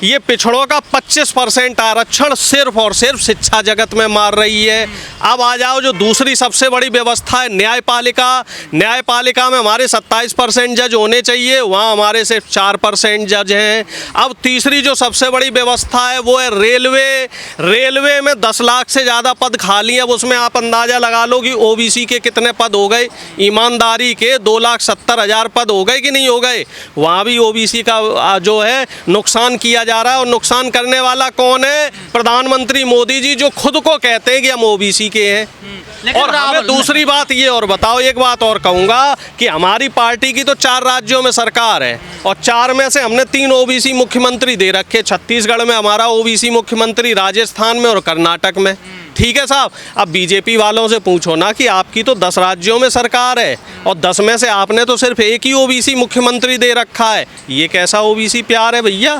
ये पिछड़ों का 25% आरक्षण सिर्फ और सिर्फ शिक्षा जगत में मार रही है। अब आ जाओ जो दूसरी सबसे बड़ी व्यवस्था है न्यायपालिका। न्यायपालिका में हमारे 27% जज होने चाहिए, वहाँ हमारे सिर्फ 4% जज हैं। अब तीसरी जो सबसे बड़ी व्यवस्था है वो है रेलवे। रेलवे में 10 लाख से ज़्यादा पद खाली हैं। अब उसमें आप अंदाज़ा लगा लो कि ओबीसी के कितने पद हो गए। ईमानदारी के 2,70,000 पद हो गए कि नहीं हो गए। वहाँ भी ओबीसी का जो है नुकसान किया जा रहा है। और नुकसान करने वाला कौन है? प्रधानमंत्री मोदी जी, जो खुद को कहते हैं कि हम ओबीसी के हैं। और हमें दूसरी बात ये और बताओ, एक बात और कहूँगा कि हमारी पार्टी की तो 4 राज्यों में सरकार है और 4 में से हमने 3 ओबीसी मुख्यमंत्री दे रखे। छत्तीसगढ़ में हमारा ओबीसी मुख्यमंत्री, राजस्थान में और कर्नाटक में। ठीक है साहब, अब बीजेपी वालों से पूछो ना कि आपकी तो 10 राज्यों में सरकार है और 10 में से आपने तो सिर्फ एक ही ओबीसी मुख्यमंत्री दे रखा है। ये कैसा ओबीसी प्यार है भैया?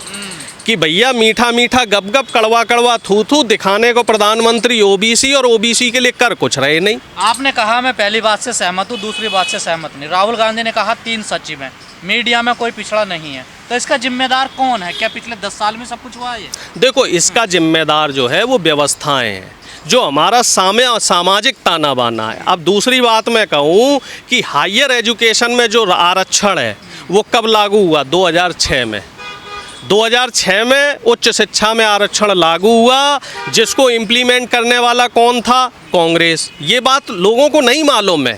कि भैया मीठा मीठा गप गप कड़वा कड़वा थू थू दिखाने को प्रधानमंत्री ओबीसी, और ओबीसी के लिए कर कुछ रहे नहीं। आपने कहा मैं पहली बात से सहमत हूँ, दूसरी बात से सहमत नहीं। राहुल गांधी ने कहा 3 सचिव हैं, मीडिया में कोई पिछड़ा नहीं है, तो इसका जिम्मेदार कौन है? क्या पिछले 10 साल में सब कुछ हुआ है? देखो, इसका जिम्मेदार जो है वो व्यवस्थाएं हैं, जो हमारा सामाजिक ताना बाना है। अब दूसरी बात मैं कहूँ कि हायर एजुकेशन में जो आरक्षण है वो कब लागू हुआ? 2006 में। 2006 में उच्च शिक्षा में आरक्षण लागू हुआ, जिसको इम्प्लीमेंट करने वाला कौन था? कांग्रेस। ये बात लोगों को नहीं मालूम है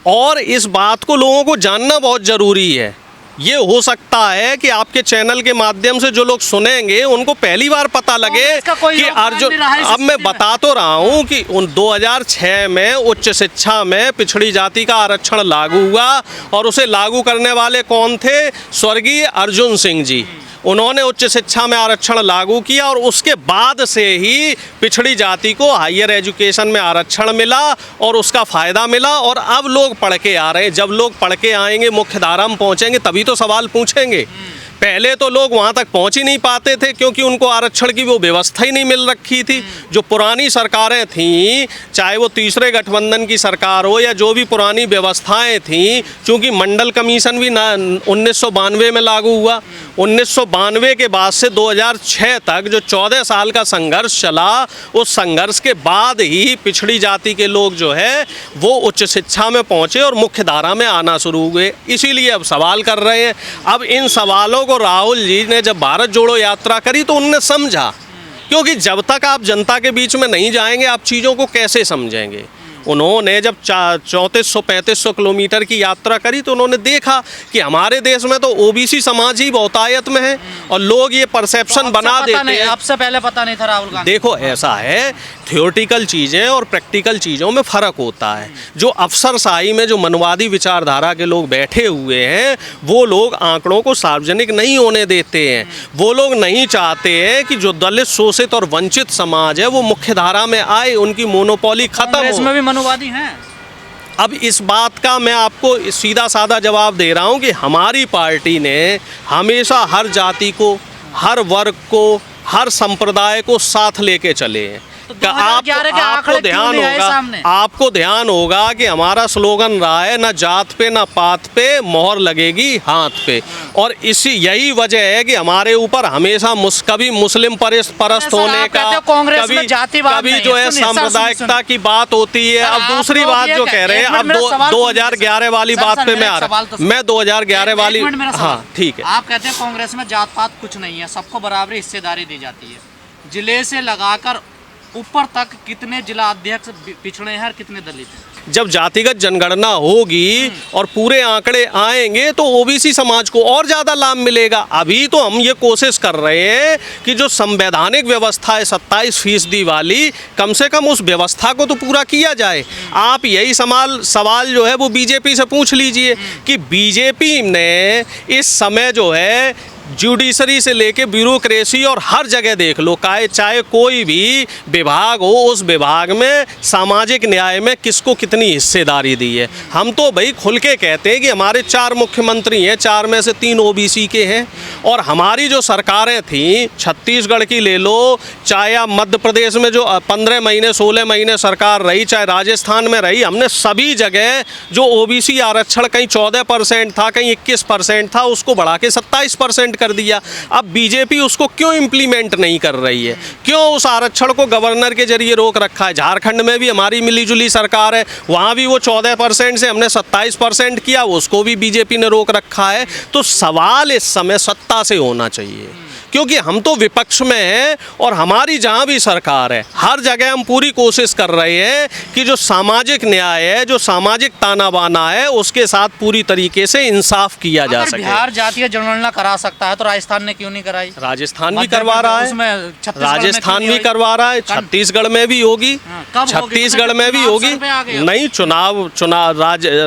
और इस बात को लोगों को जानना बहुत ज़रूरी है। ये हो सकता है कि आपके चैनल के माध्यम से जो लोग सुनेंगे उनको पहली बार पता लगे कि अर्जुन, अब मैं बता तो रहा हूँ कि 2006 में उच्च शिक्षा में पिछड़ी जाति का आरक्षण लागू हुआ और उसे लागू करने वाले कौन थे? स्वर्गीय अर्जुन सिंह जी। उन्होंने उच्च शिक्षा में आरक्षण लागू किया और उसके बाद से ही पिछड़ी जाति को हायर एजुकेशन में आरक्षण मिला और उसका फ़ायदा मिला। और अब लोग पढ़ के आ रहे हैं। जब लोग पढ़ के आएंगे, मुख्यधारा में पहुँचेंगे, तभी तो सवाल पूछेंगे। पहले तो लोग वहाँ तक पहुँच ही नहीं पाते थे क्योंकि उनको आरक्षण की वो व्यवस्था ही नहीं मिल रखी थी। जो पुरानी सरकारें थीं, चाहे वो तीसरे गठबंधन की सरकार हो या जो भी पुरानी व्यवस्थाएं थीं, चूँकि मंडल कमीशन भी 1992 में लागू हुआ। 1992 के बाद से 2006 तक जो 14 साल का संघर्ष चला, उस संघर्ष के बाद ही पिछड़ी जाति के लोग जो है वो उच्च शिक्षा में पहुँचे और मुख्य धारा में आना शुरू हुए। इसीलिए अब सवाल कर रहे हैं। अब इन सवालों को राहुल जी ने जब भारत जोड़ो यात्रा करी तो उनने समझा, क्योंकि जब तक आप जनता के बीच में नहीं जाएंगे आप चीज़ों को कैसे समझेंगे। उन्होंने जब 3400-3500 किलोमीटर की यात्रा करी तो उन्होंने देखा कि हमारे देश में तो ओबीसी समाज ही बहुतायत में है और लोग ये परसेप्शन बना देते हैं। आपसे पहले पता नहीं था राहुल गांधी? देखो, ऐसा है, थियोरटिकल चीज़ें और प्रैक्टिकल चीज़ों में फ़र्क होता है। जो अफसरशाही में जो मनवादी विचारधारा के लोग बैठे हुए हैं, वो लोग आंकड़ों को सार्वजनिक नहीं होने देते हैं। वो लोग नहीं चाहते हैं कि जो दलित, शोषित और वंचित समाज है वो मुख्य धारा में आए, उनकी मोनोपोली खत्म हो। मनुवादी हैं। अब इस बात का मैं आपको सीधा साधा जवाब दे रहा हूं कि हमारी पार्टी ने हमेशा हर जाति को, हर वर्ग को, हर संप्रदाय को साथ लेके चले हैं। आपको ध्यान होगा कि हमारा स्लोगन रहा है, ना जात पे ना पात पे, मोहर लगेगी हाथ पे। और यही वजह है कि हमारे ऊपर हमेशा कभी मुस्लिम परस्त होने का, कभी जो है सांप्रदायिकता की बात होती है। अब दूसरी बात जो कह रहे हैं, अब 2011 वाली बात पे मैं आ रहा हूँ। मैं 2011 वाली, हाँ ठीक है। आप कहते हैं कांग्रेस में जात पात कुछ नहीं है, सबको बराबरी हिस्सेदारी दी जाती है। जिले से लगाकर ऊपर तक कितने जिला अध्यक्ष पिछड़े हैं और कितने दलित हैं? जब जातिगत जनगणना होगी और पूरे आंकड़े आएंगे तो ओबीसी समाज को और ज़्यादा लाभ मिलेगा। अभी तो हम ये कोशिश कर रहे हैं कि जो संवैधानिक व्यवस्था है 27% वाली, कम से कम उस व्यवस्था को तो पूरा किया जाए। आप यही सवाल जो है वो बीजेपी से पूछ लीजिए कि बीजेपी ने इस समय जो है जुडिशरी से लेके ब्यूरोक्रेसी और हर जगह देख लो, चाहे कोई भी विभाग हो, उस विभाग में सामाजिक न्याय में किसको कितनी हिस्सेदारी दी है। हम तो भाई खुल के कहते हैं कि हमारे 4 मुख्यमंत्री हैं, 4 में से 3 ओबीसी के हैं। और हमारी जो सरकारें थीं, छत्तीसगढ़ की ले लो, चाहे आप मध्य प्रदेश में जो 15 महीने 16 महीने सरकार रही, चाहे राजस्थान में रही, हमने सभी जगह जो ओबीसी आरक्षण कहीं 14% था, कहीं 21% था, उसको बढ़ा के 27% कर दिया। अब बीजेपी उसको क्यों इम्प्लीमेंट नहीं कर रही है, क्यों उस आरक्षण को गवर्नर के जरिए रोक रखा है। झारखंड में भी हमारी मिलीजुली सरकार है, वहाँ भी वो 14% से हमने 27% किया, उसको भी बीजेपी ने रोक रखा है। तो सवाल इस समय सत्ता से होना चाहिए, क्योंकि हम तो विपक्ष में हैं और हमारी जहाँ भी सरकार है हर जगह हम पूरी कोशिश कर रहे हैं कि जो सामाजिक न्याय है, जो सामाजिक ताना बाना है, उसके साथ पूरी तरीके से इंसाफ किया जा अगर सके। बिहार जातीय जनगणना करा सकता है तो राजस्थान ने क्यों नहीं कराई? राजस्थान भी करवा रहा है, उसमें छत्तीसगढ़ में राजस्थान क्यों भी नहीं करवा रहा है, छत्तीसगढ़ में भी होगी, कब होगी? छत्तीसगढ़ में भी चुनाव होगी। सर पे आ गए। नहीं, चुनाव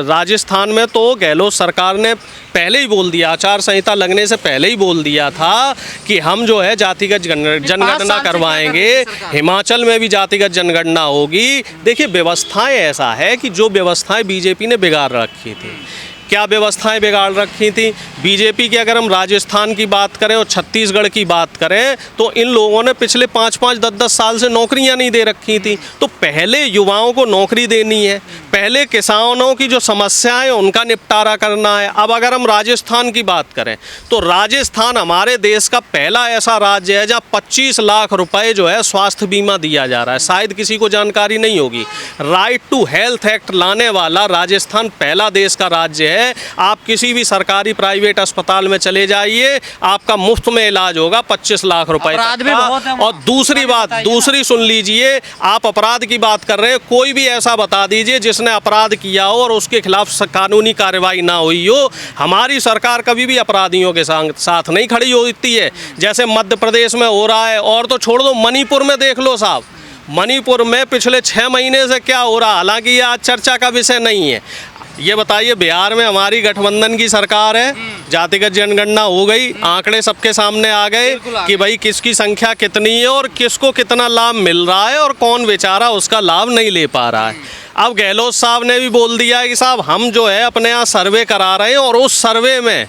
राजस्थान में तो गहलोत सरकार ने पहले ही बोल दिया, आचार संहिता लगने से पहले ही बोल दिया था कि हम जो है जातिगत जनगणना करवाएंगे। हिमाचल में भी जातिगत जनगणना होगी। देखिए, व्यवस्थाएं ऐसा है कि जो व्यवस्थाएं बीजेपी ने बिगाड़ रखी थी, क्या व्यवस्थाएं बिगाड़ रखी थी बीजेपी की? अगर हम राजस्थान की बात करें और छत्तीसगढ़ की बात करें तो इन लोगों ने पिछले 5-5, 10-10 साल से नौकरियां नहीं दे रखी थी। तो पहले युवाओं को नौकरी देनी है, पहले किसानों की जो समस्याएं उनका निपटारा करना है। अब अगर हम राजस्थान की बात करें तो राजस्थान हमारे देश का पहला ऐसा राज्य है जहाँ 25 लाख रुपए जो है स्वास्थ्य बीमा दिया जा रहा है। शायद किसी को जानकारी नहीं होगी। राइट टू हेल्थ एक्ट लाने वाला राजस्थान पहला देश का राज्य है। आप किसी भी सरकारी प्राइवेट अस्पताल में चले जाइए, आपका मुफ्त में इलाज होगा 25 लाख रुपए अपराध तक भी का। बहुत है और वहाँ। दूसरी बात, दूसरी सुन लीजिए, आप अपराध की बात कर रहे हैं, कोई भी ऐसा बता दीजिए जिसने अपराध किया हो और उसके खिलाफ कानूनी कार्रवाई ना हुई हो। हमारी सरकार कभी भी अपराधियों के साथ नहीं खड़ी होती है, जैसे मध्य प्रदेश में हो रहा है। और तो छोड़ दो, मणिपुर में देख लो साहब, मणिपुर में पिछले 6 महीने से क्या हो रहा, हालांकि ये आज चर्चा का विषय नहीं है। ये बताइए, बिहार में हमारी गठबंधन की सरकार है, जातिगत जनगणना हो गई, आंकड़े सबके सामने आ गए कि भाई किसकी संख्या कितनी है और किसको कितना लाभ मिल रहा है और कौन बेचारा उसका लाभ नहीं ले पा रहा है। अब गहलोत साहब ने भी बोल दिया है कि साहब हम जो है अपने यहाँ सर्वे करा रहे हैं, और उस सर्वे में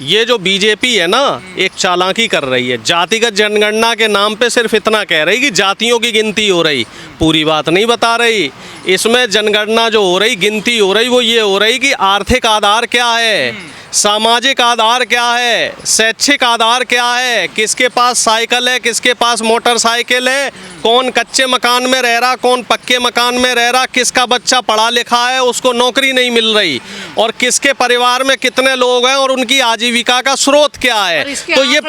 ये जो बीजेपी है ना, एक चालाकी कर रही है। जातिगत जनगणना के नाम पे सिर्फ इतना कह रही कि जातियों की गिनती हो रही, पूरी बात नहीं बता रही। इसमें जनगणना जो हो रही, गिनती हो रही, वो ये हो रही कि आर्थिक आधार क्या है, सामाजिक आधार क्या है, शैक्षिक आधार क्या है, किसके पास साइकिल है, किसके पास मोटरसाइकिल है, कौन कच्चे मकान में रह रहा, कौन पक्के मकान में रह रहा, किसका बच्चा पढ़ा लिखा है उसको नौकरी नहीं मिल रही, और किसके परिवार में कितने लोग हैं और उनकी आजीविका का स्रोत क्या है। तो ये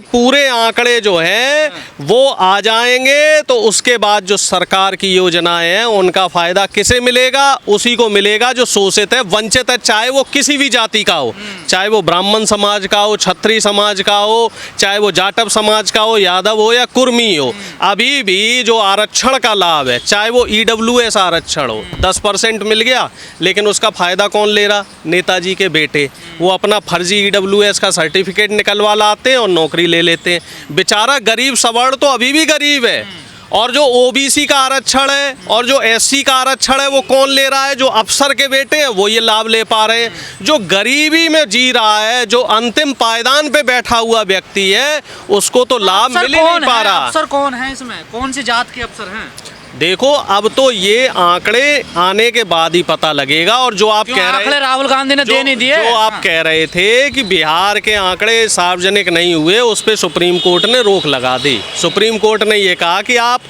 पूरे आंकड़े जो हैं वो आ जाएंगे, तो उसके बाद जो सरकार की योजनाएं हैं उनका फायदा किसे मिलेगा? उसी को मिलेगा जो शोषित है, वंचित है, चाहे वो किसी भी जाति का हो, चाहे वो ब्राह्मण समाज का हो, क्षत्रिय समाज का हो, चाहे वो जाटव समाज का हो, यादव हो या कुर्मी हो। अभी भी जो आरक्षण का लाभ है, चाहे वो EWS आरक्षण हो, 10% मिल गया, लेकिन उसका फायदा कौन ले रहा? नेताजी के बेटे। वो अपना फर्जी EWS का सर्टिफिकेट निकलवा लाते हैं और नौकरी ले लेते हैं। बेचारा गरीब सवर्ण तो अभी भी गरीब है। और जो OBC का आरक्षण है और जो SC का आरक्षण है वो कौन ले रहा है? जो अफसर के बेटे हैं वो ये लाभ ले पा रहे हैं। जो गरीबी में जी रहा है, जो अंतिम पायदान पे बैठा हुआ व्यक्ति है, उसको तो लाभ मिल ही नहीं पा रहा। अफसर कौन है इसमें? कौन सी जात के अफसर हैं? देखो, अब तो ये आंकड़े आने के बाद ही पता लगेगा। और जो आप कह रहे, राहुल गांधी ने दे नहीं दिए, जो आप कह रहे थे कि बिहार के आंकड़े सार्वजनिक नहीं हुए, उस पे सुप्रीम कोर्ट ने रोक लगा दी। सुप्रीम कोर्ट ने ये कहा कि आप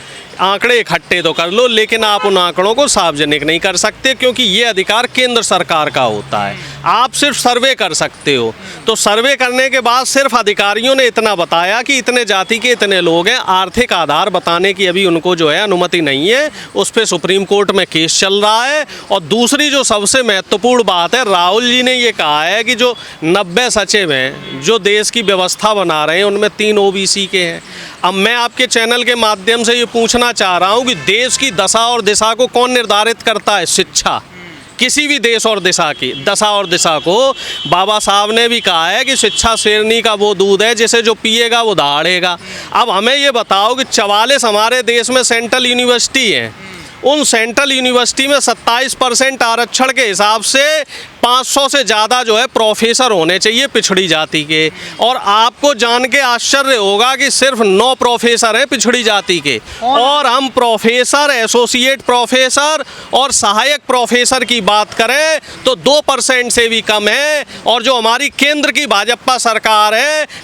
आंकड़े इकट्ठे तो कर लो, लेकिन आप उन आंकड़ों को सार्वजनिक नहीं कर सकते, क्योंकि ये अधिकार केंद्र सरकार का होता है। आप सिर्फ सर्वे कर सकते हो। तो सर्वे करने के बाद सिर्फ अधिकारियों ने इतना बताया कि इतने जाति के इतने लोग हैं, आर्थिक आधार बताने की अभी उनको जो है अनुमति नहीं है। उस पर सुप्रीम कोर्ट में केस चल रहा है। और दूसरी जो सबसे महत्वपूर्ण बात है, राहुल जी ने ये कहा है कि जो 90 सचिव हैं जो देश की व्यवस्था बना रहे हैं, उनमें 3 OBC के हैं। अब मैं आपके चैनल के माध्यम से ये पूछना चाह रहा हूँ कि देश की दशा और दिशा को कौन निर्धारित करता है? शिक्षा। किसी भी देश और दिशा की दशा और दिशा को बाबा साहब ने भी कहा है कि शिक्षा शेरनी का वो दूध है जिसे जो पिएगा वो दहाड़ेगा। अब हमें ये बताओ कि 44 हमारे देश में सेंट्रल यूनिवर्सिटी है, उन सेंट्रल यूनिवर्सिटी में 27% आरक्षण के हिसाब से 500 से ज़्यादा जो है प्रोफेसर होने चाहिए पिछड़ी जाति के, और आपको जान के आश्चर्य होगा कि सिर्फ 9 प्रोफेसर हैं पिछड़ी जाति के, और हम प्रोफेसर, एसोसिएट प्रोफेसर और सहायक प्रोफेसर की बात करें तो 2% से भी कम है। और जो हमारी केंद्र की भाजपा सरकार है